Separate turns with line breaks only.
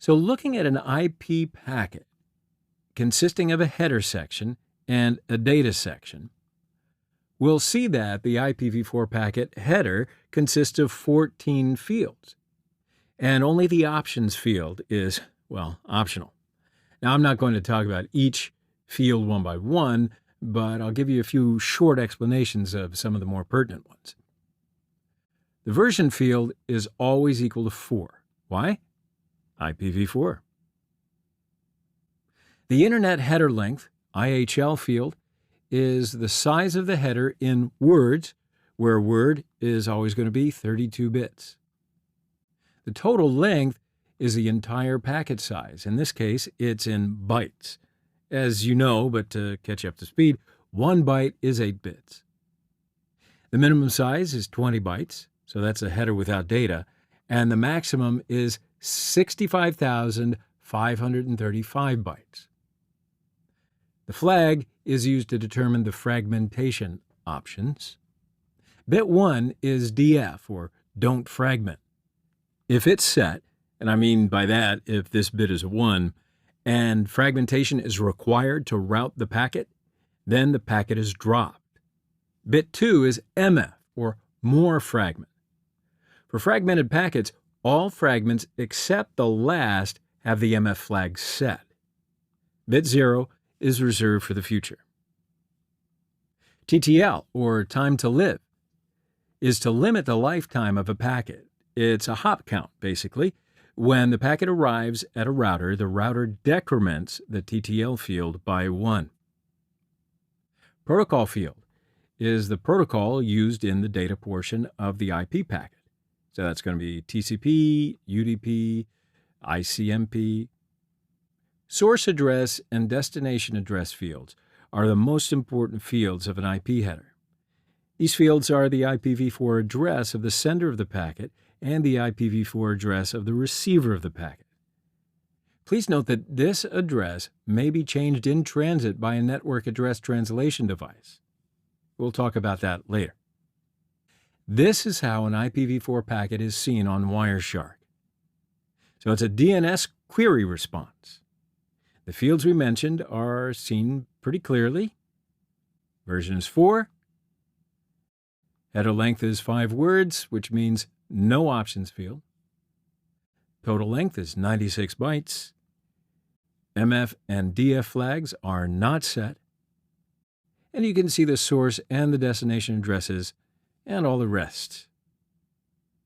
So looking at an IP packet consisting of a header section and a data section, we'll see that the IPv4 packet header consists of 14 fields, and only the options field is, well, optional. Now, I'm not going to talk about each field one by one, but I'll give you a few short explanations of some of the more pertinent ones. The version field is always equal to 4. Why? IPv4. The Internet header length, IHL field, is the size of the header in words, where word is always going to be 32 bits. The total length is the entire packet size. In this case, it's in bytes. As you know, but to catch you up to speed, 1 byte is 8 bits. The minimum size is 20 bytes, so that's a header without data, and the maximum is 65,535 bytes. The flag is used to determine the fragmentation options. Bit 1 is DF, or don't fragment. If it's set, and I mean by that if this bit is a 1, and fragmentation is required to route the packet, then the packet is dropped. Bit 2 is MF, or more fragment. For fragmented packets, all fragments except the last have the MF flag set. Bit 0 is reserved for the future. TTL, or time to live, is to limit the lifetime of a packet. It's a hop count, basically. When the packet arrives at a router, the router decrements the TTL field by 1. Protocol field is the protocol used in the data portion of the IP packet. So that's going to be TCP, UDP, ICMP. Source address and destination address fields are the most important fields of an IP header. These fields are the IPv4 address of the sender of the packet and the IPv4 address of the receiver of the packet. Please note that this address may be changed in transit by a network address translation device. We'll talk about that later. This is how an IPv4 packet is seen on Wireshark. So it's a DNS query response. The fields we mentioned are seen pretty clearly. Version is 4. Header length is 5 words, which means no options field. Total length is 96 bytes. MF and DF flags are not set. And you can see the source and the destination addresses and all the rest.